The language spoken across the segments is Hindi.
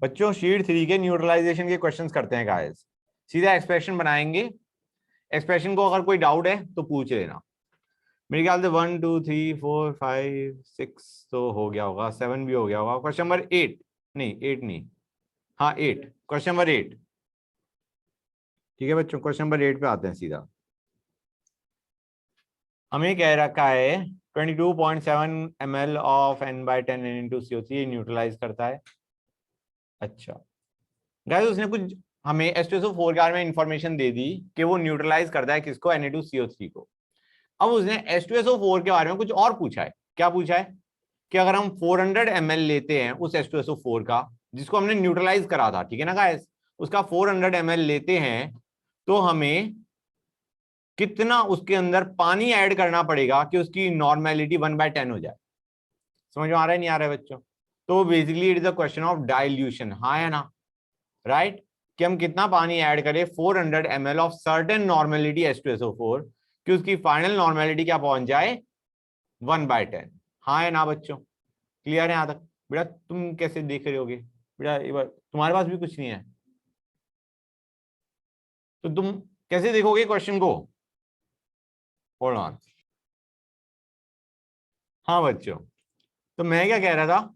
बच्चों शीट 3 के न्यूट्रलाइजेशन के क्वेश्चंस करते हैं गाइस। सीधा एक्सप्रेशन बनाएंगे। एक्सप्रेशन को अगर कोई डाउट है तो पूछ लेना। मेरे ख्याल से 1 2 3 4 5 6 तो हो गया होगा, 7 भी हो गया होगा। क्वेश्चन नंबर 8 नहीं, 8 नहीं, हाँ 8, क्वेश्चन नंबर 8। ठीक है बच्चों, क्वेश्चन नंबर 8 पे आते हैं सीधा। हमें कह रखा है 22.7 ml of n/10 N/CO3 neutralise करता है। अच्छा गाइस, उसने कुछ हमें H2SO4 के बारे में इंफॉर्मेशन दे दी कि वो न्यूट्रलाइज करता है किसको, Na2CO3 को। अब उसने H2SO4 के बारे में कुछ और पूछा है। क्या पूछा है कि अगर हम 400 ml लेते हैं उस H2SO4 का, जिसको हमने न्यूट्रलाइज करा था, ठीक है ना गाइस, उसका 400 ml लेते हैं तो हमें कितना उसके अंदर पानी ऐड करना पड़ेगा कि उसकी नॉर्मेलिटी 1/10 हो जाए। समझ में आ रहा है नहीं आ रहा है बच्चों? तो basically it is a question of dilution, हाँ या ना, राइट? कि हम कितना पानी ऐड करें 400 ml of certain normality H2SO4 कि उसकी फाइनल नॉर्मेलिटी क्या पहुंच जाए, 1/10। हाँ या ना बच्चों? क्लियर है यहां तक? बेटा तुम कैसे देख रहे होगे बेटा, एक बार तुम्हारे पास भी कुछ नहीं है तो तुम कैसे देखोगे क्वेश्चन को? Hold on. हाँ बच्चों, तो मैं क्या कह रहा था,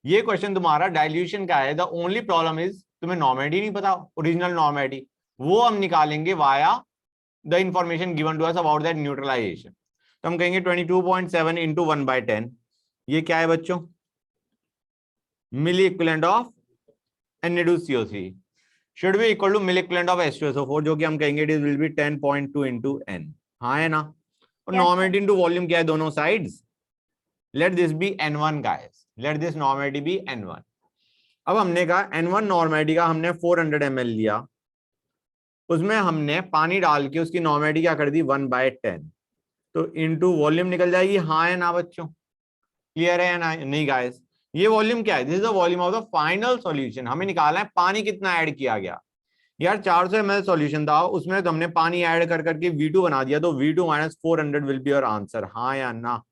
ये क्वेश्चन तुम्हारा डाइल्यूशन का है। द ओनली प्रॉब्लम इज तुम्हें नॉर्मेलिटी नहीं पता, ओरिजिनल नॉर्मेलिटी। वो हम निकालेंगे via the information given to us about that neutralization. तो हम कहेंगे 22.7 इंटू 1/10, ये क्या है बच्चों, milli equivalent of Na2CO3 should be equal to milli equivalent of H2SO4, जो कि हम कहेंगे it will be 10.2 into n। हाँ है ना? और नॉर्मेलिटी इंटू वॉल्यूम क्या है दोनों sides, let this be n1 guys, let this normality be n1। अब हमने कहा n1 नॉर्मेलिटी का हमने 400 ml लिया, उसमें हमने पानी डाल के उसकी नॉर्मेलिटी क्या कर दी, 1/10, तो इनटू वॉल्यूम निकल जाएगी। हाँ है ना बच्चों? क्लियर है या ना? नहीं गाइस, ये वॉल्यूम क्या है, this is the volume of the final solution. हमें निकालना है पानी कितना ऐड किया गया। यार 400 ml सॉल्यूशन था, उसमें तो हमने पानी ऐड कर करके V2 बना दिया, तो V2 minus 400 will be your answer. हाँ या ना?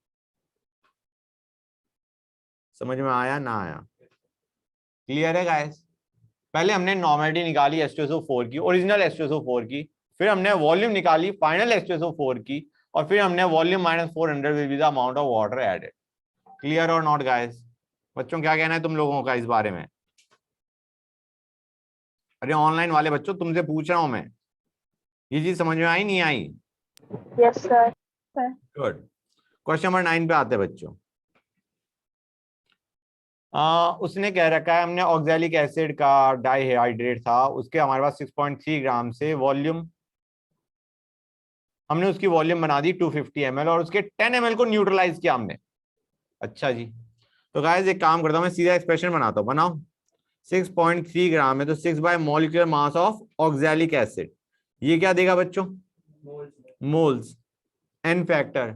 समझ में आया ना आया? क्लियर है गाइस? पहले हमने नॉर्मेलिटी निकाली H2SO4 की, ओरिजिनल H2SO4 की, फिर हमने वॉल्यूम निकाली फाइनल H2SO4 की, और फिर हमने volume minus 400 will be the amount of water added. Clear और नॉट गाइस? बच्चों क्या कहना है तुम लोगों का इस बारे में? अरे ऑनलाइन वाले बच्चों तुमसे पूछ रहा हूं मैं, ये चीज समझ में आई नहीं आई? Yes sir. Good. Question number 9 पे आते हैं बच्चों। उसने कह रखा है हमने ऑक्सैलिक एसिड का डाइहाइड्रेट था, उसके हमारे पास 6.3 ग्राम से वॉल्यूम, हमने उसकी वॉल्यूम बना दी 250 ml और उसके 10 ml को न्यूट्रलाइज किया हमने। अच्छा जी, तो गाइस एक काम करता हूं, मैं सीधा एक्सप्रेशन बनाता हूं, बनाओ। 6.3 ग्राम है तो 6 by molecular mass of oxalic acid, ये क्या देगा बच्चों, moles. N factor,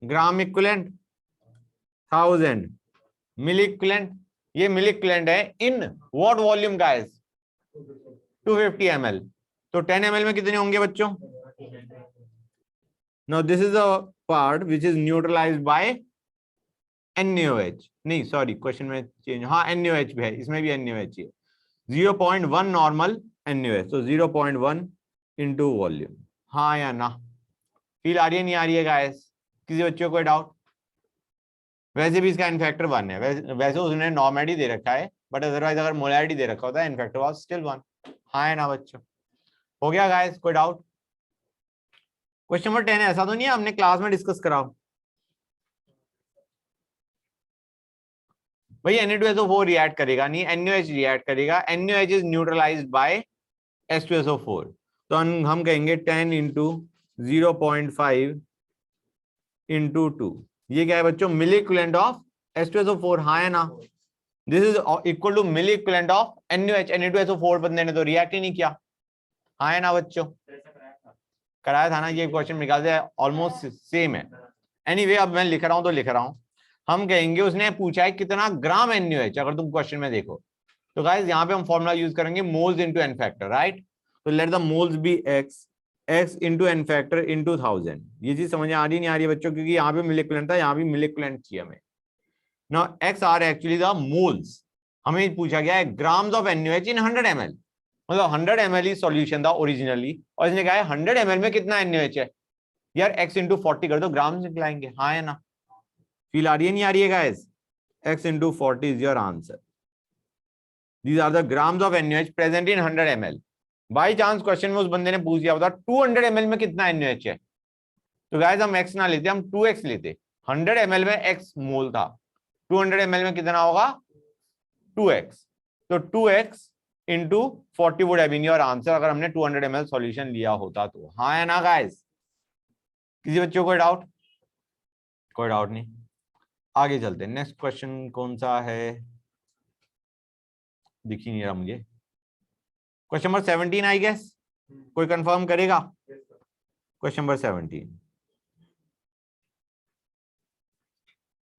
gram equivalent 1000, milli equivalent, ये मिली इक्विवेलेंट है in what volume guys, 250 ml। तो 10 ml में कितने होंगे बच्चों? Now this is a part which is neutralized by NaOH, नहीं सॉरी क्वेश्चन में चेंज, हाँ NaOH भी है, इसमें भी NaOH है। 0.1 नॉर्मल NaOH, तो 0.1 इंटू वॉल्यूम। हाँ या ना? फील आ रही है नहीं आ रही है गाइस? किसी बच्चे को कोई डाउट? वैसे भी इसका एन फैक्टर 1 है, वैसे उसने नॉर्मेलिटी दे रखा है, बट अदरवाइज अगर मोलैरिटी दे रखा होता है एन फैक्टर वाज स्टिल 1। हाँ है ना बच्चों? हो गया गाइस, कोई डाउट? क्वेश्चन नंबर 10 ऐसा तो नहीं है हमने क्लास में डिस्कस करा भाई, Na2SO4 रिएक्ट करेगा नहीं, NaOH रिएक्ट करेगा। NaOH is neutralized by H2SO4, तो हम कहेंगे 10 इंटू 0.5 इंटू 2, ये क्या है बच्चों, मिली इक्विवेलेंट ऑफ H2SO4। हाँ है ना? This is equal to milli equivalent of NaOH। Na2SO4 बंदे ने तो रिएक्ट ही नहीं किया। हाँ है ना बच्चों? कराया था ना, ये क्वेश्चन निकाल दिया, ऑलमोस्ट सेम है। एनीवे अब मैं लिख रहा हूं तो लिख रहा हूं, हम कहेंगे उसने पूछा है कितना ग्राम NaOH, अगर तुम क्वेश्चन में देखो तो गाइस यहाँ पे हम फॉर्मूला यूज करेंगे moles into n factor, right? तो let the moles be x into n factor into 1000। ये चीज समझ आ रही नहीं आ रही है बच्चों? क्योंकि यहाँ पे मिली इक्विवेलेंट था, यहाँ भी मिली इक्विवेलेंट चाहिए हमें। Now x are actually the moles, हमें पूछा गया है grams of NaOH in 100 ml, मतलब 100 ml ही सॉल्यूशन था ओरिजिनली, और इसने कहा है 100 ml में कितना NaOH है यार, x इंटू 40 कर दो, ग्राम निकलाएंगे, हाँ है ना, फील आ रही है नहीं आ रही है guys, x into 40 is your answer. These are the grams of NaOH present in 100 ml। By chance question में उस बंदे ने पूछ दिया होता 200 ml में कितना NaOH है, तो गाइस हम x ना लेते, हम 2x लेते। 100 ml में x मोल था, 200 ml में कितना होगा 2x, तो 2x into 40 would have been your answer अगर हमने 200 ml सॉल्यूशन लिया होता तो, हाँ है ना गाइस। किसी बच्चों को डाउट? कोई डाउट नहीं, आगे चलते हैं। नेक्स्ट क्वेश्चन कौन सा है, दिख ही नहीं रहा मुझे। क्वेश्चन नंबर 17 आई गेस, कोई कंफर्म करेगा? क्वेश्चन नंबर 17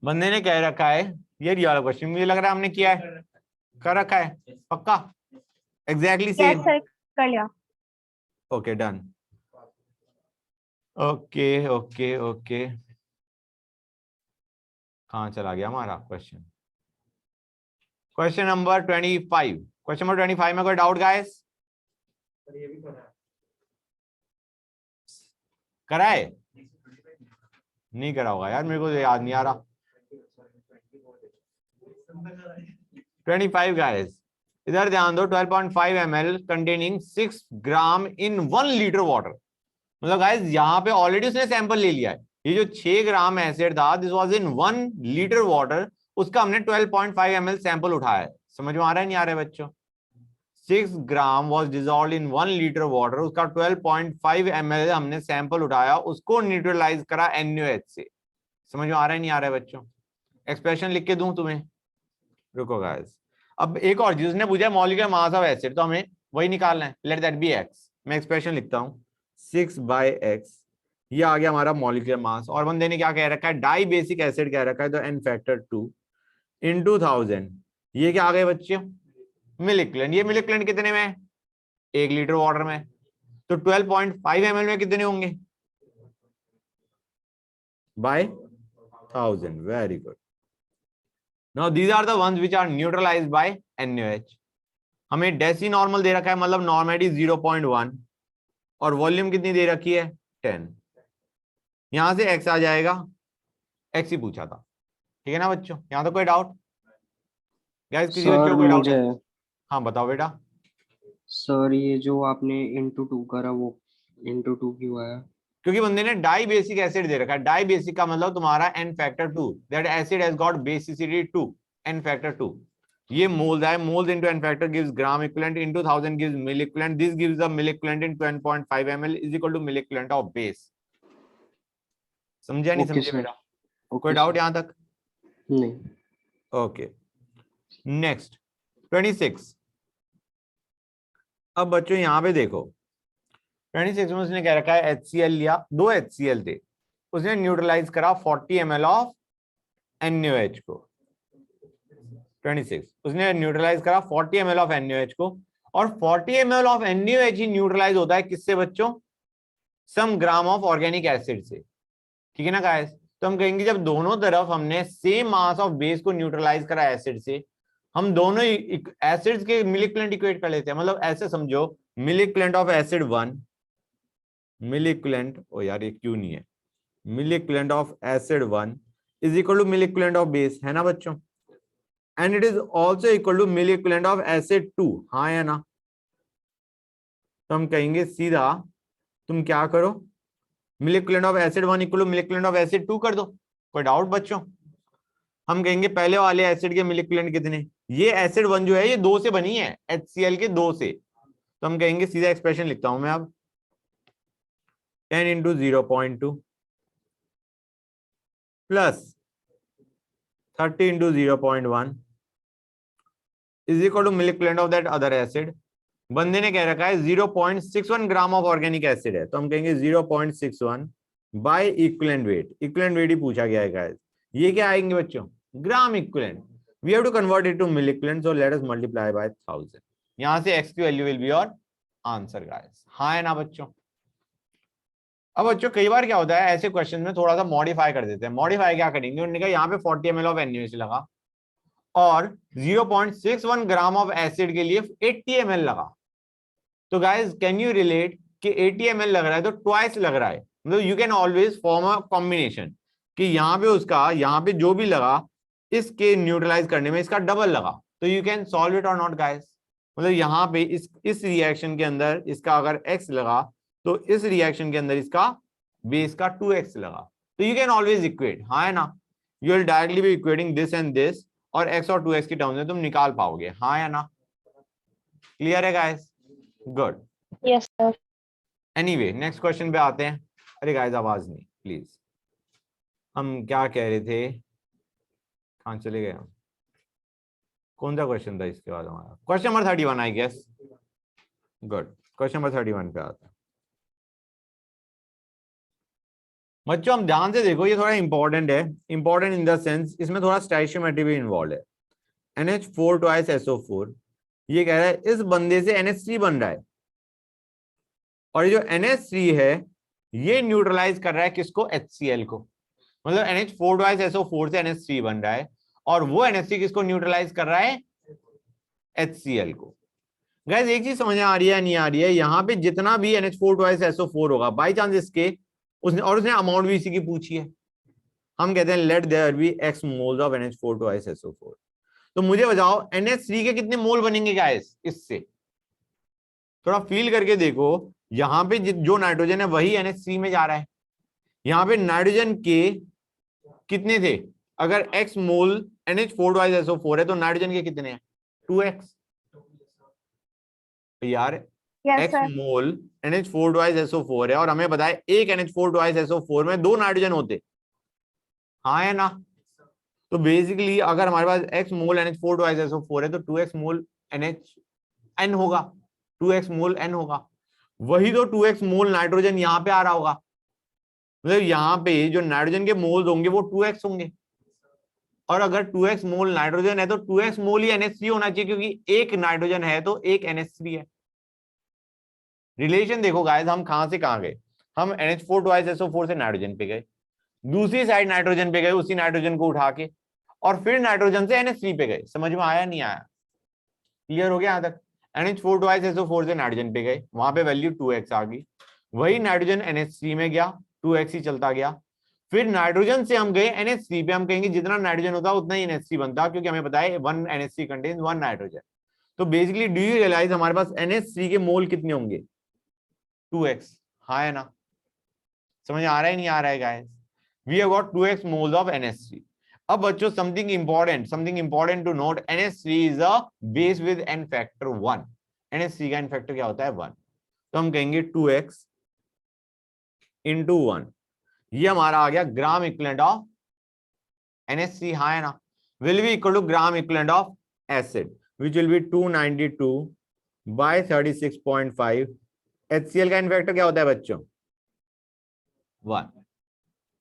बंदे ने कह रखा है, ये वाला क्वेश्चन मुझे लग रहा है हमने किया है, कर रखा है पक्का, एग्जैक्टली सेम। कर लिया। Okay done, okay okay okay, कहाँ चला गया हमारा question? Question number 25, question number 25 में कोई डाउट गाइस? कराए नहीं करा होगा यार, मेरे को तो याद नहीं आ रहा। 25 गाइस, इधर ध्यान दो, 12.5 ml कंटेनिंग 6 ग्राम इन 1 लीटर वाटर, मतलब गाइस यहाँ पे ऑलरेडी उसने सैंपल ले लिया है, ये जो 6 ग्राम एसिड था this was in 1 litre water, उसका हमने 12.5 ml सैंपल उठाया है। समझ में आ रहा है नहीं आ रहा है बच्चों? 6 gram was dissolved in 1 litre water, उसका 12.5 ml हमने सैंपल उठाया, उसको न्यूट्रलाइज करा NaOH से। समझ में आ रहा है नहीं आ रहा है बच्चों? एक्सप्रेशन लिख के दूं तुम्हें? रुको गाइस, अब एक और जिसने पूछा मॉलिक्यूलर मास ऑफ एसिड, तो हमें वही निकालना है, लेट दैट बी x। मैं एक्सप्रेशन लिखता हूं 6/x, ये आ गया हमारा मॉलिक्यूलर मास, और बंदे ने क्या कह रखा है, डाई बेसिक एसिड कह रखा है, तो n फैक्टर 2 इंटू 1000, ये क्या आ गए बच्चे मिलिक्लेंट। ये मिलिक्लेंट कितने में? 1 लीटर वाटर में, तो 12.5 ml में कितने होंगे? By 1000, very good. Now these are the ones which are neutralized by NaOH। हमें डेसी नॉर्मल दे रखा है, मतलब नॉर्मेलिटी 0.1, और वॉल्यूम कितनी दे रखी है 10, यहां से x आ जाएगा, x ही पूछा था, ठीक है ना बच्चों? यहां तो कोई डाउट गाइस? किसी बच्चों सर को कोई डाउट मुझे, है? हाँ बताओ बेटा। सर ये जो आपने इंटू 2 करा वो इंटू 2 क्यों आया? क्योंकि बंदे ने डाई बेसिक एसिड दे रखा है, डाई बेसिक का मतलब तुम्हारा n factor 2, that acid has got basicity 2, n factor 2, ये मोल्स है, moles into n factor gives gram equivalent, into 1000 gives mil equivalent, this gives the mil equivalent in 10.5 ml is equal to mil equivalent of base. समझा नहीं ओके समझे सर। बेटा? कोई ओके डाउट सर। यहां तक? नहीं। Okay next 26। अब बच्चों यहां पे देखो 26 में उसने कह रखा है HCl लिया, 2 HCl थे, उसने न्यूट्रलाइज करा 40 ml ऑफ NaOH को। 26 उसने न्यूट्रलाइज करा 40 ml ऑफ NaOH को, और 40 ml ऑफ NaOH ही न्यूट्रलाइज होता है किससे बच्चों? Some gram of organic acid से, ठीक है ना गाइस? तो हम कहेंगे जब दोनों तरफ हमने सेम मास ऑफ बेस को न्यूट्रलाइज करा एसिड से, हम दोनों एसिड्स के मिल इक्विवेलेंट इक्वेट कर लेते हैं, मतलब ऐसे समझो mil equivalent of acid 1, mil equivalent, ओ यार ये क्यों नहीं है, mil equivalent of acid 1 is equal to mil equivalent of base, है ना बच्चों? And it is also equal to mil equivalent of acid 2, हाँ या ना? तो हम कहेंगे सीधा तुम क्या करो, mil equivalent of acid 1 equal to mil equivalent of acid 2 कर दो। कोई डाउट बच्चों? हम कहेंगे पहले वाले एसिड के मिल इक्विवेलेंट कितने, ये एसिड 1 जो है ये 2 से बनी है, HCl के 2 से, तो हम कहेंगे सीधा एक्सप्रेशन लिखता हूं मैं अब 10 into 0.2 plus 30 into 0.1 is equal to mil equivalent of that other acid. बंदे ने कह रखा है 0.61 ग्राम ऑफ ऑर्गेनिक एसिड है, तो हम कहेंगे 0.61 by equivalent weight, equivalent weight ही पूछा गया है गाइस। ये क्या आएंगे बच्चों? Gram equivalent, we have to convert it to mil equivalent, so let us multiply by 1000, यहां से x की value will be your answer guys, हाँ है ना बच्चों? अब बच्चों कई बार क्या होता है ऐसे क्वेश्चन में थोड़ा सा मॉडिफाई कर देते हैं, मॉडिफाई क्या करेंगे, उन्होंने कहा यहाँ पे 40 ml ऑफ NaOH लगा, और 0.61 ग्राम ऑफ एसिड के लिए 80 ml लगा। तो गाइज कैन यू रिलेट कि 80 ml लग रहा है तो ट्वाइस लग रहा है, मतलब you can always form a combination कि यहाँ पे उसका, यहाँ पे जो भी लगा इसके न्यूट्रलाइज करने में इसका डबल लगा, तो यू कैन सॉल्व इट और नॉट गाइज। मतलब यहाँ पे इस रिएक्शन के अंदर इसका अगर x लगा तो इस रिएक्शन के अंदर इसका बेस का 2x लगा, तो यू कैन ऑलवेज इक्वेट, हाँ है ना, you will directly be equating this and this और x और 2x की टर्म्स में तुम निकाल पाओगे, हाँ या ना, क्लियर है guys, good. Yes sir. Anyway next question पे आते हैं। अरे गाइस आवाज नहीं प्लीज, हम क्या कह रहे थे, कहाँ चले गए हम, कौन सा क्वेश्चन था इसके बाद हमारा, question number 31 I guess, good, question number 31 पे आता है। बच्चों हम ध्यान से देखो, ये थोड़ा इंपॉर्टेंट है, इंपॉर्टेंट इन द सेंस इसमें थोड़ा स्टोइचियोमेट्री भी इन्वॉल्व है। NH4 ट्वाइस SO4, ये कह रहा है इस बंदे से NH3 बन रहा है और ये जो NH3 है ये न्यूट्रलाइज कर रहा है किसको, HCl को, मतलब NH4 ट्वाइस SO4 से NH3 बन रहा है और वो NH3 किसको न्यूट्रलाइज कर रहा है, HCl को। गाइस एक चीज समझ आ रही है नहीं आ रही है, यहाँ पे जितना भी NH4 ट्वाइस SO4 होगा बाई चांस इसके उसने अमाउंट भी इसी की पूछी है, हम कहते हैं let there be x moles of NH4 twice SO4, तो मुझे बताओ NH3 के कितने मोल बनेंगे गाइस, इससे थोड़ा फील करके देखो, यहाँ पे जो नाइट्रोजन है वही NH3 में जा रहा है, यहाँ पे नाइट्रोजन के कितने थे, अगर x मोल NH4 ट्वाइस SO4 है तो नाइट्रोजन के कितने हैं, 2x यार, यस x सर। मोल NH4 ट्वाइस SO4 है और हमें बताए एक NH4 ट्वाइस SO4 में 2 नाइट्रोजन होते, हाँ है ना, तो बेसिकली अगर हमारे पास x मोल NH4 ट्वाइस SO4 है तो 2x मोल NHN होगा, 2x मोल N होगा, वही तो 2x मोल नाइट्रोजन यहाँ पे आ रहा होगा, मतलब यहाँ पे जो नाइट्रोजन के मोल्स होंगे वो 2x होंगे, और अगर 2x मोल नाइट्रोजन है तो 2x मोल ही NH3 होना चाहिए क्योंकि एक नाइट्रोजन है तो एक NH3 है। रिलेशन देखो गाइस, हम कहां से कहां गए, हम NH4 ट्वाइस SO4 से नाइट्रोजन पे गए, दूसरी साइड नाइट्रोजन पे गए उसी नाइट्रोजन को उठा के, और फिर नाइट्रोजन से NH3 पे गए, समझ में आया नहीं आया, क्लियर हो गया यहां तक। NH4 ट्वाइस SO4 से नाइट्रोजन पे गए, वहां पे वैल्यू 2x आ गई, वही नाइट्रोजन NH3 में गया, 2x ही चलता गया, फिर नाइट्रोजन से हम गए NH3 पे, हम कहेंगे जितना नाइट्रोजन होता उतना ही NH3 बनता क्योंकि हमें पता है 1 NH3 कंटेन्स 1 नाइट्रोजन, तो बेसिकली डू यू रियलाइज हमारे पास NH3 के मोल कितने होंगे, 2x, हाँ है ना, समझ आ रहा है नहीं आ रहा है guys, we have got 2x moles of NH3। अब बच्चों something important to note, NH3 is a base with n factor 1, NH3 का n फैक्टर क्या होता है 1, तो हम कहेंगे 2x इंटू 1, ये हमारा आ गया ग्राम इक्विवेलेंट ऑफ NH3, हाँ है ना, will be equal to gram equivalent of acid which will be 292 by 36.5। HCl का n फैक्टर क्या होता है बच्चों 1,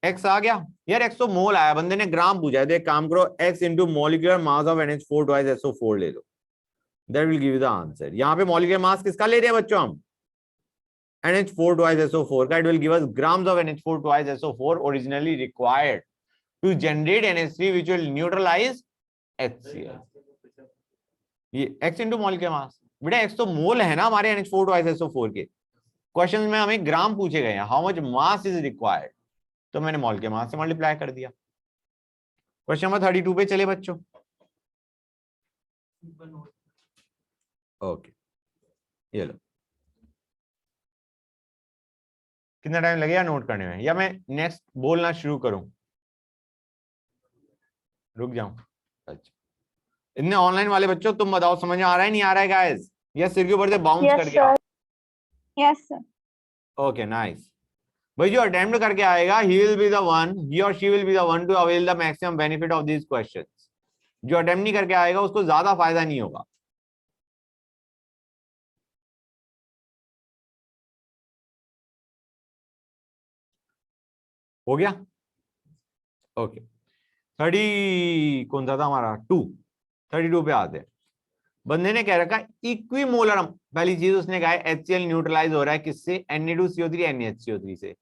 x आ गया यार, x तो मोल आया, बंदे ने ग्राम पूछा है तो एक काम करो x into molecular mass of NH4 twice SO4 ले लो, that will give you the answer. यहाँ पे मॉलिक्यूलर मास किसका ले रहे हैं बच्चों हम, NH4 ट्वाइस SO4 का, it will give us grams of NH4 twice SO4 originally required to generate NH3 which will neutralize HCl। ये x इंटू मॉलिक्यूलर मास, बेटा x तो मोल है ना हमारे NH4 ट्वाइस SO4 के, क्वेश्चन में हमें ग्राम पूछे गए हैं, how much mass is required, तो मैंने मॉल के मास से मल्टीप्लाई कर दिया। क्वेश्चन नंबर 32 पे चले बच्चों, ओके ये लो, कितना टाइम लगेगा नोट करने में, या मैं नेक्स्ट बोलना शुरू करूं, रुक जाऊं, अच्छा इतने ऑनलाइन वाले बच्चों तुम बताओ समझ में आ रहा है नहीं आ रहा है गाइस, या सिर के ऊपर से बाउंस यस कर गया, sir. Yes sir. Okay nice. भाई जो अटेम्प्ट करके आएगा ही will be the one, he और she will be the one to avail the maximum benefit of these questions, जो अटेम्प्ट नहीं करके आएगा उसको ज्यादा फायदा नहीं होगा। हो गया, ओके 30 कौन सा था हमारा 32 पे आते हैं। बंदे ने कह रखा इक्विमोलर, पहली चीज उसने कहा HCl न्यूट्रलाइज हो रहा है किससे, Na2CO3 NaHCO3 से।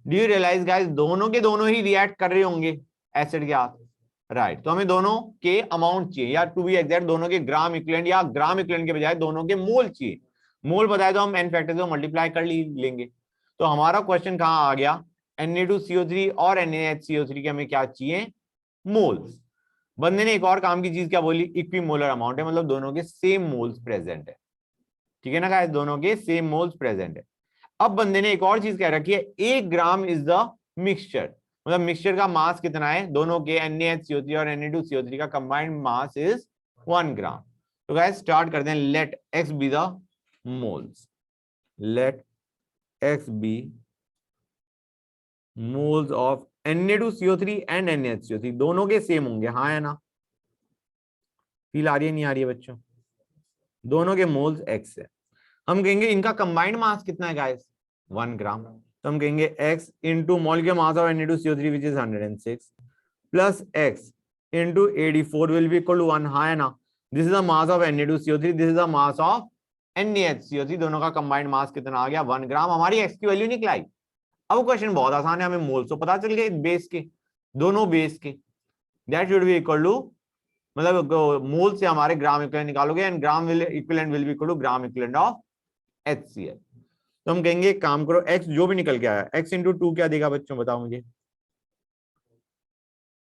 डू यू रियलाइज गाइस दोनों के दोनों ही रिएक्ट कर रहे होंगे एसिड के साथ, राइट, तो हमें दोनों के अमाउंट चाहिए, या टू बी एग्जैक्ट दोनों के ग्राम इक्विवेलेंट, या ग्राम इक्विवेलेंट के बजाय दोनों के मोल चाहिए। मोल बताए तो हम n फैक्टर से मल्टीप्लाई कर लेंगे। तो हमारा क्वेश्चन कहाँ आ गया, Na2CO3 और NaHCO3 के हमें क्या चाहिए, मोल्स। बंदे ने एक और काम की चीज क्या बोली, इक्विमोलर अमाउंट है, मतलब दोनों के सेम मोल्स प्रेजेंट है। ठीक है ना गाइस, दोनों के सेम मोल्स प्रेजेंट है। अब बंदे ने एक और चीज कह रखी है, 1 ग्राम इज द मिक्सचर, मतलब मिक्सचर का मास कितना है, दोनों के NaHCO3 और Na2CO3 का कंबाइंड मास इज 1 ग्राम। तो गाइस स्टार्ट करते हैं, let x be the moles, let x be moles of Na2CO3 and NaHCO3, दोनों के सेम होंगे, हाँ है ना, फील आ रही है नहीं आ रही है बच्चों, दोनों के मोल्स x है। हम कहेंगे इनका कंबाइंड मास कितना है गाइस, 1 ग्राम, तो हम कहेंगे x into molecular mass of Na2CO3 which is 106 plus x into AD4 will be equal to 1, हाँ है ना, this is the mass of Na2CO3, this is the mass of NaHCO3, दोनों का कंबाइंड मास कितना आ गया, 1 ग्राम। हमारी x की वैल्यू निकलाई। अब क्वेश्चन बहुत आसान है, हमें मोल्स तो पता चल गए बेस के, दोनों बेस के, that should be equal to, मतलब मोल से हमारे ग्राम इक्विवेलेंट निकालोगे, and gram equivalent will be equal to gram equivalent of HCl। तो हम कहेंगे काम करो, x जो भी निकल के आया, x इंटू 2 क्या देगा बच्चों, बताओ मुझे,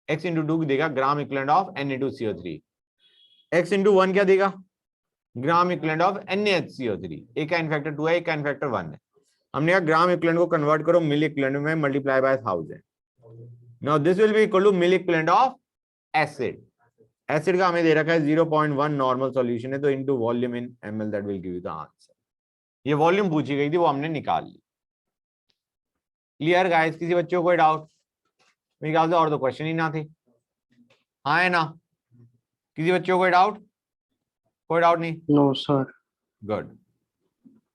x इंटू 2 देगा ग्राम equivalent of Na2CO3, x into 1 क्या देगा, ग्राम इक्विवेलेंट ऑफ NaHCO3, एक का इनफैक्टर 2 है, एक का इनफैक्टर 1 है। हमने कहा ग्राम इक्विवेलेंट को कन्वर्ट करो मिल इक्विवेलेंट में, multiply by 1000, now this will be equal to mil equivalent of acid. Acid का हमें दे रखा है 0.1 नॉर्मल सॉल्यूशन है, तो into volume in ml that will give you the answer. ये वॉल्यूम पूछी गई थी, वो हमने निकाल ली। क्लियर गाइस, किसी बच्चों को कोई डाउट, मेरे ख्याल से और तो क्वेश्चन ही ना थे, हाँ है ना, किसी बच्चों को कोई डाउट, कोई डाउट नहीं, नो सर। गुड।